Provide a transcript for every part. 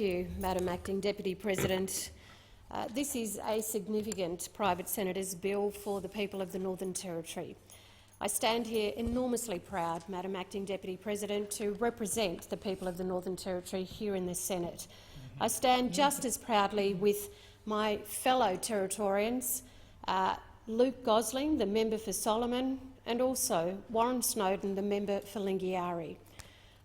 you, Madam Acting Deputy President. This is a significant private senator's bill for the people of the Northern Territory. I stand here enormously proud, Madam Acting Deputy President, to represent the people of the Northern Territory here in the Senate. I stand just as proudly with my fellow Territorians, Luke Gosling, the member for Solomon, and also Warren Snowden, the member for Lingiari.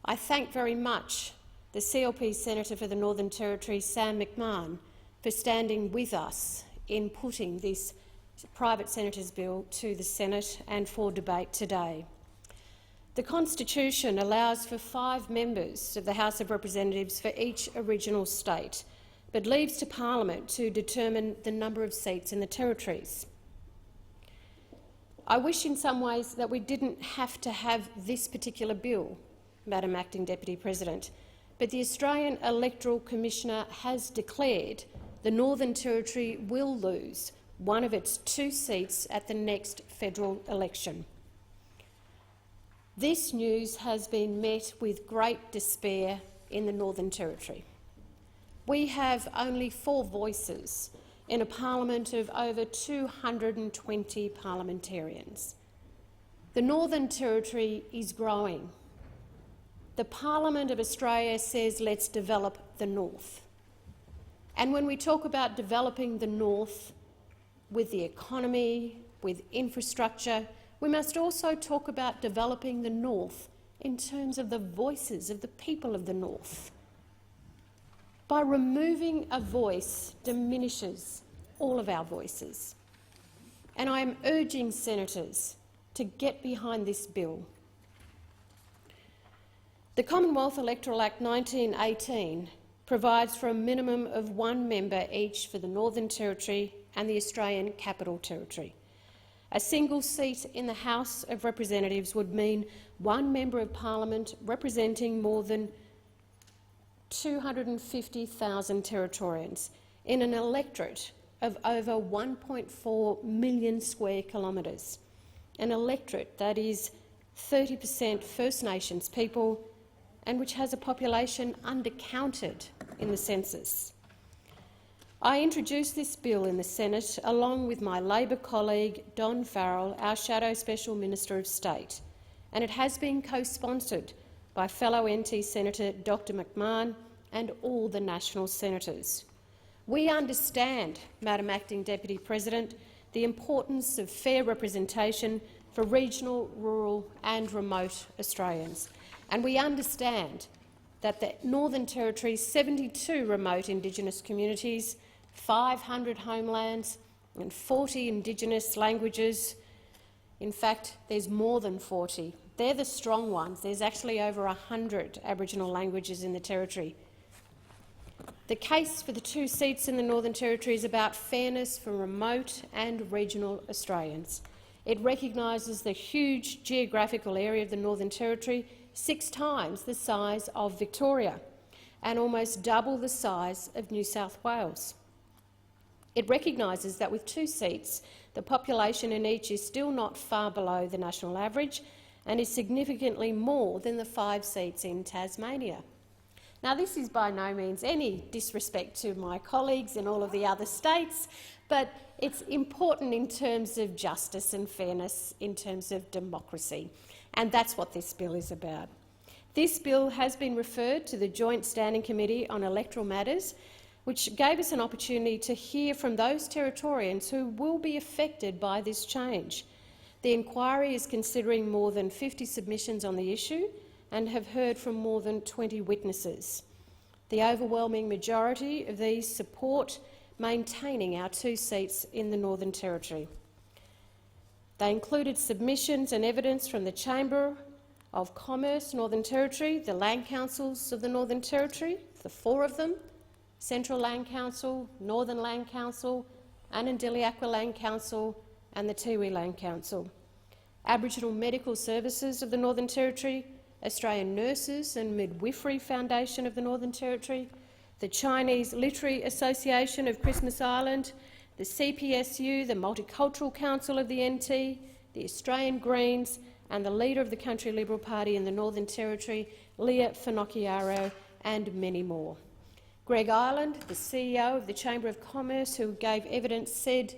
I thank very much the CLP Senator for the Northern Territory, Sam McMahon, for standing with us in putting this private senator's bill to the Senate and for debate today. The Constitution allows for 5 members of the House of Representatives for each Aboriginal state, but leaves to Parliament to determine the number of seats in the territories. I wish in some ways that we didn't have to have this particular bill, Madam Acting Deputy President, but the Australian Electoral Commissioner has declared the Northern Territory will lose one of its 2 seats at the next federal election. This news has been met with great despair in the Northern Territory. We have only 4 voices in a parliament of over 220 parliamentarians. The Northern Territory is growing. The Parliament of Australia says let's develop the North. And when we talk about developing the North with the economy, with infrastructure, we must also talk about developing the North in terms of the voices of the people of the North. By removing a voice diminishes all of our voices. And I am urging senators to get behind this bill. The Commonwealth Electoral Act 1918 provides for a minimum of 1 member each for the Northern Territory and the Australian Capital Territory. A single seat in the House of Representatives would mean 1 member of Parliament representing more than 250,000 Territorians in an electorate of over 1.4 million square kilometres, an electorate that is 30% First Nations people and which has a population undercounted in the census. I introduced this bill in the Senate along with my Labor colleague Don Farrell, our Shadow Special Minister of State, and it has been co-sponsored by fellow NT Senator Dr McMahon and all the national senators. We understand, Madam Acting Deputy President, the importance of fair representation for regional, rural and remote Australians. And we understand that the Northern Territory's 72 remote Indigenous communities, 500 homelands and 40 Indigenous languages. In fact, there's more than 40. They're the strong ones. There's actually over 100 Aboriginal languages in the Territory. The case for the 2 seats in the Northern Territory is about fairness for remote and regional Australians. It recognises the huge geographical area of the Northern Territory, 6 times the size of Victoria and almost double the size of New South Wales. It recognises that with 2 seats, the population in each is still not far below the national average and is significantly more than the 5 seats in Tasmania. Now, this is by no means any disrespect to my colleagues in all of the other states, but it's important in terms of justice and fairness, in terms of democracy, and that's what this bill is about. This bill has been referred to the Joint Standing Committee on Electoral Matters, which gave us an opportunity to hear from those Territorians who will be affected by this change. The inquiry is considering more than 50 submissions on the issue and have heard from more than 20 witnesses. The overwhelming majority of these support maintaining our 2 seats in the Northern Territory. They included submissions and evidence from the Chamber of Commerce Northern Territory, the Land Councils of the Northern Territory, the 4 of them, Central Land Council, Northern Land Council, Anandili-Aqua Land Council and the Tiwi Land Council, Aboriginal Medical Services of the Northern Territory, Australian Nurses and Midwifery Foundation of the Northern Territory, the Chinese Literary Association of Christmas Island, the CPSU, the Multicultural Council of the NT, the Australian Greens and the Leader of the Country Liberal Party in the Northern Territory, Leah Finocchiaro, and many more. Greg Ireland, the CEO of the Chamber of Commerce, who gave evidence, said,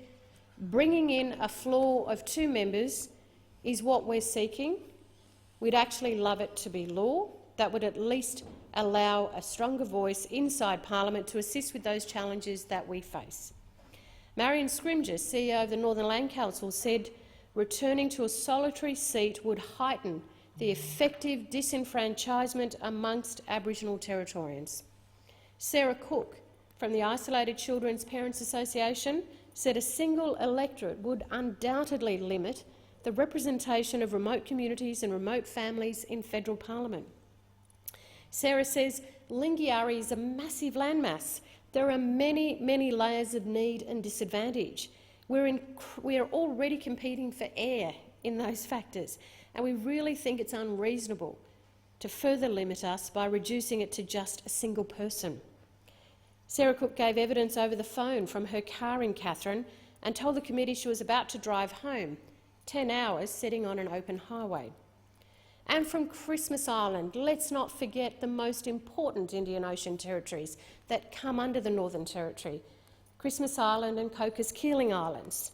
"Bringing in a floor of 2 members is what we're seeking. We'd actually love it to be law. That would at least allow a stronger voice inside Parliament to assist with those challenges that we face." Marion Scrimgeour, CEO of the Northern Land Council, said returning to a solitary seat would heighten the effective disenfranchisement amongst Aboriginal Territorians. Sarah Cook from the Isolated Children's Parents Association said a single electorate would undoubtedly limit the representation of remote communities and remote families in federal parliament. Sarah says Lingiari is a massive landmass. There are many, many layers of need and disadvantage. We are already competing for air in those factors, and we really think it's unreasonable to further limit us by reducing it to just a single person. Sarah Cook gave evidence over the phone from her car in Katherine and told the committee she was about to drive home, 10 hours sitting on an open highway. And from Christmas Island, let's not forget the most important Indian Ocean territories that come under the Northern Territory, Christmas Island and Cocos Keeling Islands.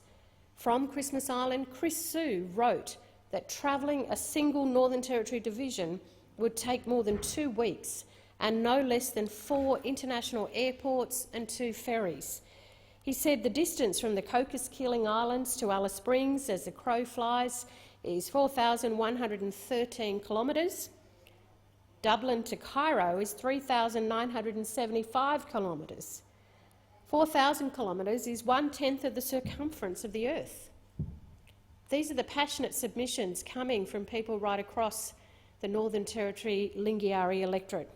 From Christmas Island, Chris Sue wrote that travelling a single Northern Territory division would take more than 2 weeks and no less than 4 international airports and 2 ferries. He said the distance from the Cocos Keeling Islands to Alice Springs, as the crow flies, is 4,113 kilometres. Dublin to Cairo is 3,975 kilometres. 4,000 kilometres is 1/10 of the circumference of the Earth. These are the passionate submissions coming from people right across the Northern Territory Lingiari electorate.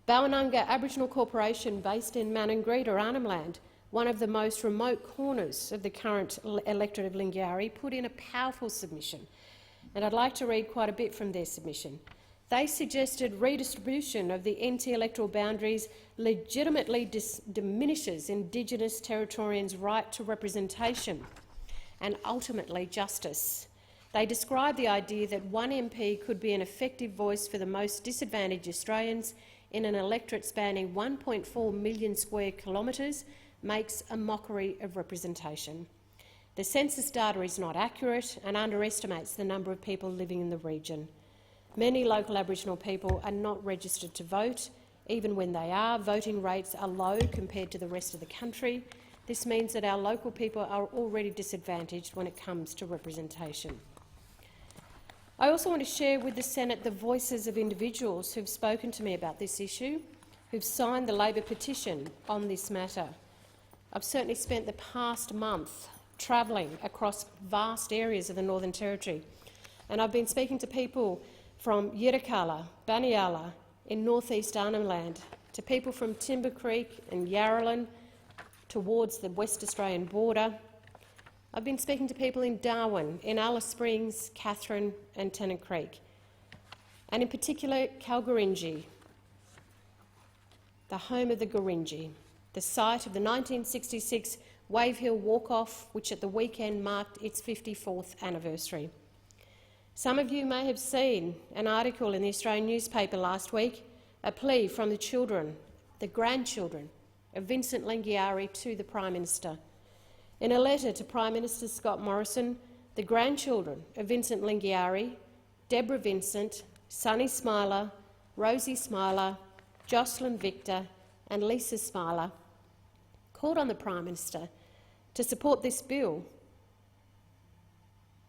Bawinanga Aboriginal Corporation, based in Malarndirri or Arnhem Land, one of the most remote corners of the current electorate of Lingiari, put in a powerful submission, and I'd like to read quite a bit from their submission. They suggested redistribution of the NT electoral boundaries legitimately diminishes Indigenous Territorians' right to representation and ultimately justice. They described the idea that one MP could be an effective voice for the most disadvantaged Australians in an electorate spanning 1.4 million square kilometres makes a mockery of representation. The census data is not accurate and underestimates the number of people living in the region. Many local Aboriginal people are not registered to vote. Even when they are, voting rates are low compared to the rest of the country. This means that our local people are already disadvantaged when it comes to representation. I also want to share with the Senate the voices of individuals who've spoken to me about this issue, who've signed the Labor petition on this matter. I've certainly spent the past month travelling across vast areas of the Northern Territory, and I've been speaking to people from Yirrkala, Banyala in north-east Arnhem Land, to people from Timber Creek and Yarralin towards the West Australian border. I've been speaking to people in Darwin, in Alice Springs, Katherine and Tennant Creek, and in particular Kalgoorlie, the home of the Gurindji, the site of the 1966 Wave Hill Walk-Off, which at the weekend marked its 54th anniversary. Some of you may have seen an article in the Australian newspaper last week, a plea from the children, the grandchildren of Vincent Lingiari to the Prime Minister. In a letter to Prime Minister Scott Morrison, the grandchildren of Vincent Lingiari, Deborah Vincent, Sunny Smiler, Rosie Smiler, Jocelyn Victor and Lisa Smiler, called on the Prime Minister to support this bill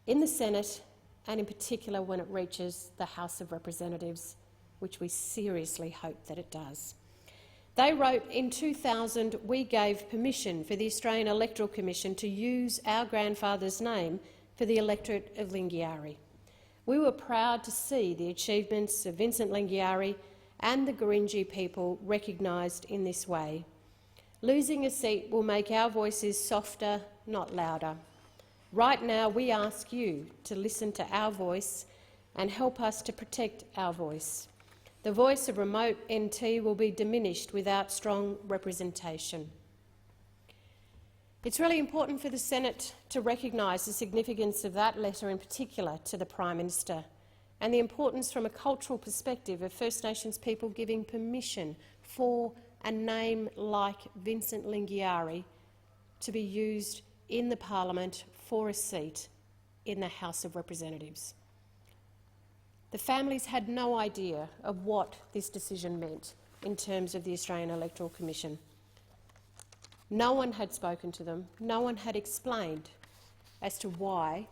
in the Senate and in particular when it reaches the House of Representatives, which we seriously hope that it does. They wrote, in 2000, we gave permission for the Australian Electoral Commission to use our grandfather's name for the electorate of Lingiari. We were proud to see the achievements of Vincent Lingiari and the Gurindji people recognised in this way. Losing a seat will make our voices softer, not louder. Right now, we ask you to listen to our voice and help us to protect our voice. The voice of remote NT will be diminished without strong representation. It's really important for the Senate to recognise the significance of that letter in particular to the Prime Minister and the importance from a cultural perspective of First Nations people giving permission for a name like Vincent Lingiari to be used in the parliament for a seat in the House of Representatives. The families had no idea of what this decision meant in terms of the Australian Electoral Commission. No one had spoken to them, no one had explained as to why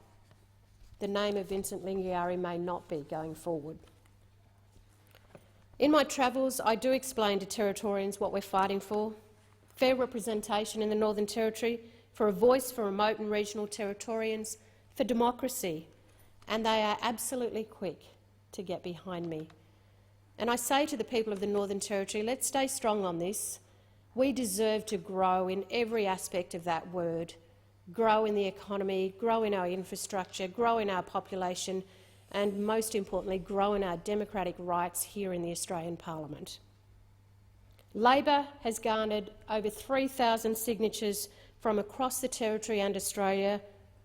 the name of Vincent Lingiari may not be going forward. In my travels, I do explain to Territorians what we're fighting for: fair representation in the Northern Territory, for a voice for remote and regional Territorians, for democracy, and they are absolutely quick to get behind me. And I say to the people of the Northern Territory, let's stay strong on this. We deserve to grow in every aspect of that word, grow in the economy, grow in our infrastructure, grow in our population, and most importantly, grow in our democratic rights here in the Australian Parliament. Labor has garnered over 3,000 signatures from across the Territory and Australia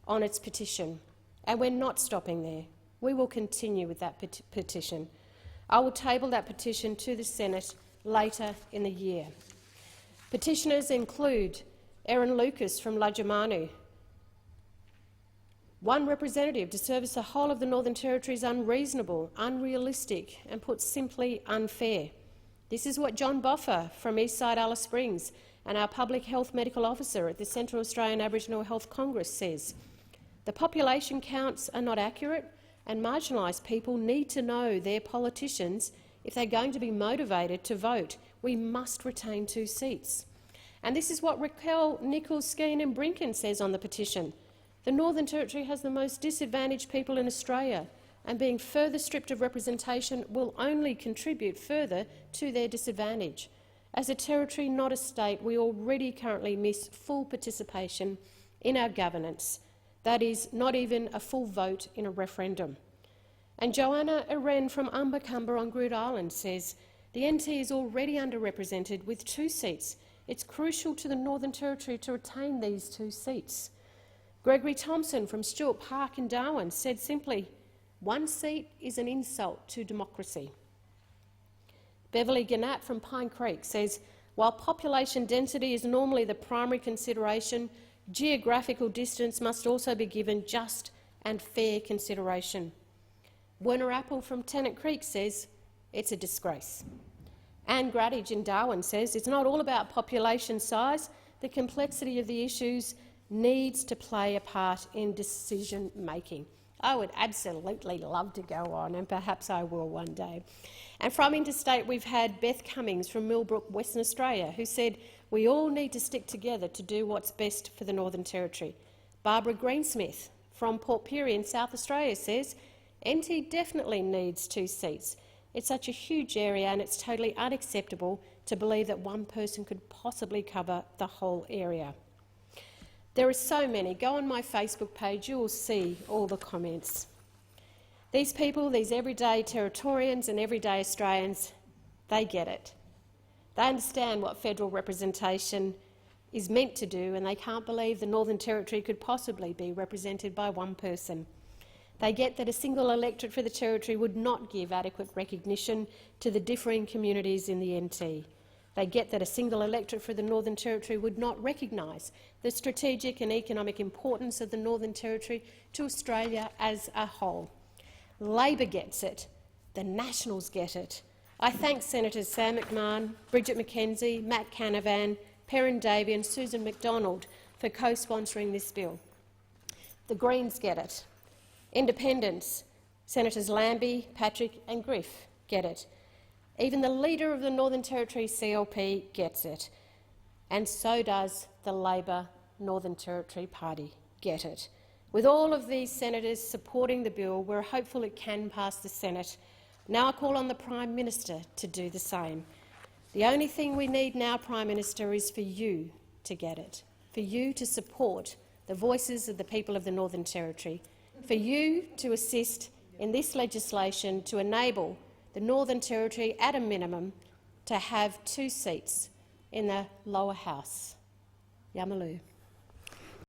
on its petition, and we're not stopping there. We will continue with that petition. I will table that petition to the Senate later in the year. Petitioners include Erin Lucas from Ludgermanu. One representative to service the whole of the Northern Territory is unreasonable, unrealistic and, put simply, unfair. This is what John Boffa from Eastside Alice Springs and our Public Health Medical Officer at the Central Australian Aboriginal Health Congress says. The population counts are not accurate, and marginalised people need to know their politicians if they're going to be motivated to vote. We must retain 2 seats. And this is what Raquel, Nichols, Skeen and Brinken says on the petition. The Northern Territory has the most disadvantaged people in Australia, and being further stripped of representation will only contribute further to their disadvantage. As a territory, not a state, we already currently miss full participation in our governance. That is, not even a full vote in a referendum. And Joanna Aren from Umbacumber on Groote Island says, the NT is already underrepresented with 2 seats. It's crucial to the Northern Territory to retain these 2 seats. Gregory Thompson from Stewart Park in Darwin said simply, 1 seat is an insult to democracy. Beverly Gannat from Pine Creek says, while population density is normally the primary consideration, geographical distance must also be given just and fair consideration. Werner Apple from Tennant Creek says, it's a disgrace. Anne Gradage in Darwin says, it's not all about population size. The complexity of the issues needs to play a part in decision-making. I would absolutely love to go on, and perhaps I will one day. And from interstate, we've had Beth Cummings from Millbrook, Western Australia, who said, we all need to stick together to do what's best for the Northern Territory. Barbara Greensmith from Port Pirie in South Australia says, NT definitely needs 2 seats. It's such a huge area and it's totally unacceptable to believe that one person could possibly cover the whole area. There are so many. Go on my Facebook page, you will see all the comments. These people, these everyday Territorians and everyday Australians, they get it. They understand what federal representation is meant to do, and they can't believe the Northern Territory could possibly be represented by one person. They get that a single electorate for the Territory would not give adequate recognition to the differing communities in the NT. They get that a single electorate for the Northern Territory would not recognise the strategic and economic importance of the Northern Territory to Australia as a whole. Labor gets it. The Nationals get it. I thank Senators Sam McMahon, Bridget McKenzie, Matt Canavan, Perrin Davey and Susan McDonald for co-sponsoring this bill. The Greens get it. Independents, Senators Lambie, Patrick and Griff, get it. Even the leader of the Northern Territory CLP gets it. And so does the Labor Northern Territory Party get it. With all of these senators supporting the bill, we're hopeful it can pass the Senate. Now I call on the Prime Minister to do the same. The only thing we need now, Prime Minister, is for you to get it, for you to support the voices of the people of the Northern Territory, for you to assist in this legislation to enable the Northern Territory, at a minimum, to have 2 seats in the lower house. Yamaloo.